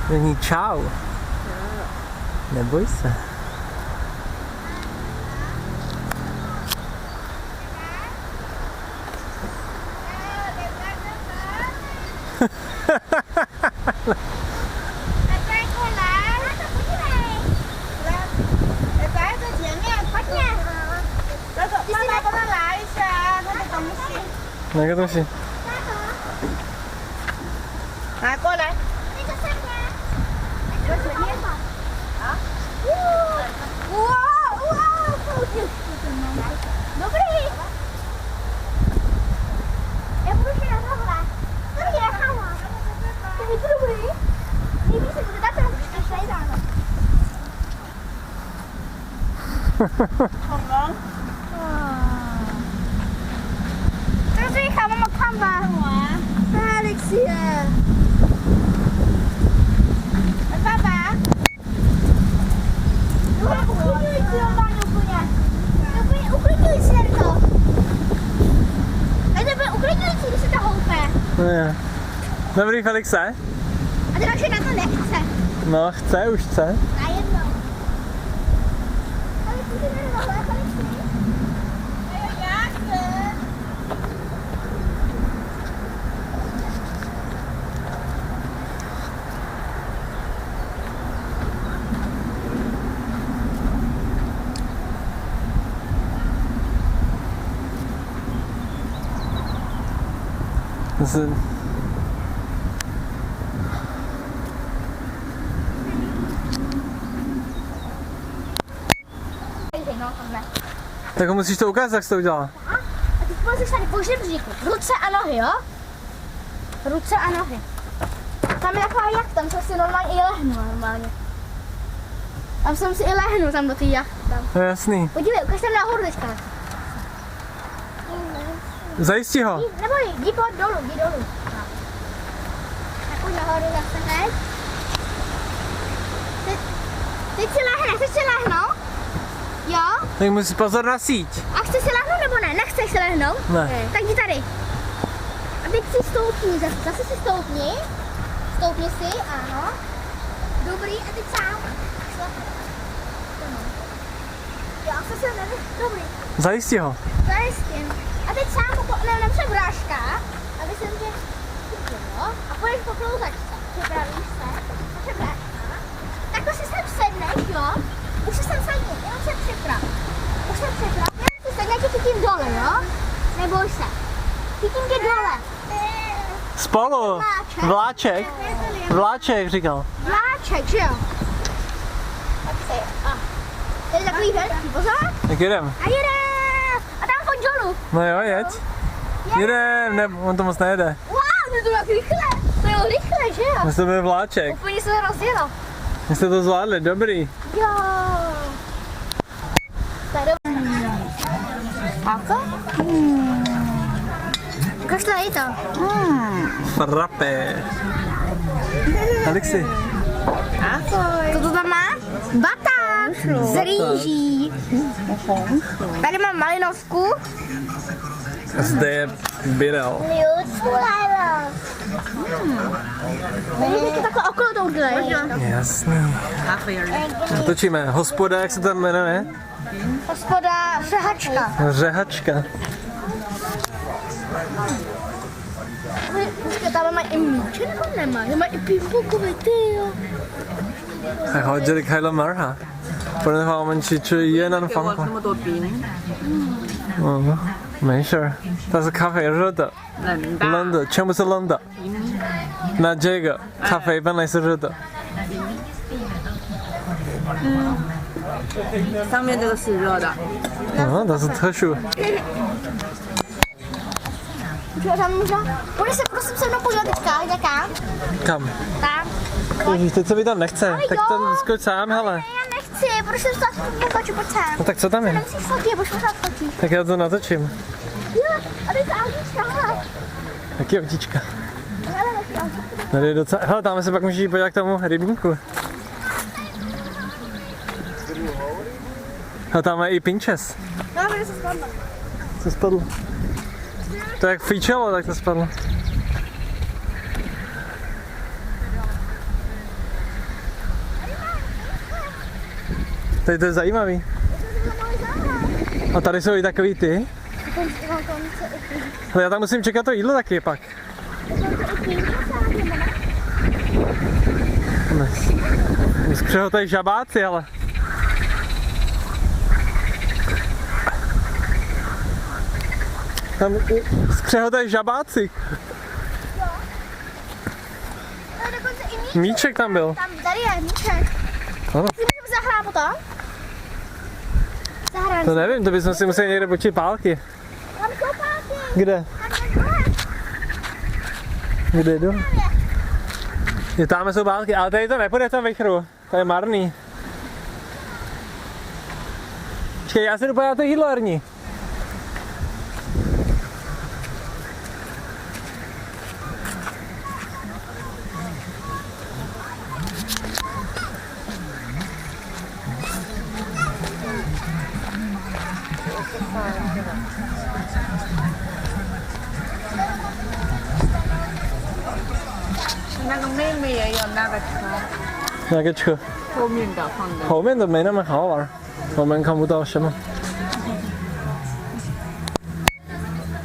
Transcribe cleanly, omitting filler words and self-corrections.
Řekni čau. Neboj se. Này cái东西。来，过来。那个上面。有水面吗？啊？哇哇！不行，nobody。哎，不是，他不来，那你来看我。你不是你比谁知道这是谁的？恐龙。这是看妈妈看吧。Alexia。爸爸。Uklidňuj si to. Uklidňuj si to houpe. Ne. Dobrý, Felixe? A teda, že na to nechce. No, chce, už chce. Najednou. Ale ty jsi tohle, Felixi. Já chci. Zase... Tak musíš to ukázat, jak jsi to udělala. A teď položíš tady po žebříku. Ruce a nohy, jo? Ruce a nohy. Tam je taková jachta, tam jsem si normálně i lehnu normálně. Tam jsem si i lehnu tam do té jachty. To je jasný. Podívej, ukaž tam nahoru teďka. Zajistí ho. Neboj, jdi dolů, jdi dolů. Tak už nahoru zase teď. Teď si lehnout? Jo? Tak musíš pozor na síť. A chceš si lehnout nebo ne? Nechceš si lehnout? Ne. Tak jdi tady. A teď si stoupni, zase si stoupni. Stoupni si, ano. Dobrý, a teď sám. Jo, a se nevím. Dobrý. Zajistí ho. Zajistím. A teď sám nepřebráška, aby jsem tě chytil, jo? A půjdeš po klouzačce. Připravíš se. Přebráška. Takhle si sem sedneš, jo? Už si sem sedni, jenom se připrav. Už se připrav. Jenom si sedni, tě chytím dole, jo? Neboj se. Chytím tě dole. Spolu. Vláček. Vláček říkal. Vláček, že jo? Tak si, to je takový velký, pozor. Tak jedem. A jedem. A tam pojď dolů. No jo, jeď. Jedem, ne, on to moc nejede. Wow, to je tak rychle. To je rychle, že jo? To byl vláček. Úplně se rozjelo. My jste to zvládli, dobrý. Jo. Tady. A co? Kašle to. Frappé. Alexi. Co to tam má? Baták z rýží. Tady mám malinovku. A zde je birel. Vidíte takhle okolo to udělají. Jasný. Točíme. Hospoda, jak se tam jmenuje? Hospoda Řehačka. Řehačka. Počkej, tam mají i míče nebo nemají? Mají i pingpongový, ty jo. 还好这里开了门哈，不然的话我们去吃越南的饭馆。嗯，没事儿，但是咖啡热的，冷的，全部是冷的。那这个咖啡本来是热的。上面这个是热的。嗯，这是特殊。 Počkej, tam můžu? Půjdeš se prosím se mnou podívat teďka, někam? Kam? Tam. Ježiš, teď se mi to nechce, Ale tak jo. to zkuť sám, hele. Ne, já nechci, protože jsem to netočil, pojď sem. No tak co tam je? Nemusíš fotit, bož možná fotíš. Tak já to natočím. Jo, a teď autíčka, hele. Taky autíčka. Hele, taky autíčka. Tady je docela, hele, tam se pak můžeš podívat k tomu rybníku. Hele, tam je i pinčes. No, bude se spadlo. Co spadlo? To jak fíčelo, tak to spadlo. Tady to je zajímavý. A tady jsou i takový ty. Ale já tam musím čekat to jídlo taky pak. Přehotají žabáci, ale. Tam skřehotají žabáci. Míček tam byl. Tam, tady je míček. Ano. Si můžeme zahrát potom? Zahrát. To nevím, to bychom si museli někde počít pálky. Tam jsou pálky. Kde? Kde jdu? Je tam jsou pálky, ale tady to nepůjde v tom vichru. To je marný. Počkej, já si jdu podívat to jídlo, Erni.那个妹妹也有那个车，那个车后面的放的。后面的没那么好玩，我们看不到什么。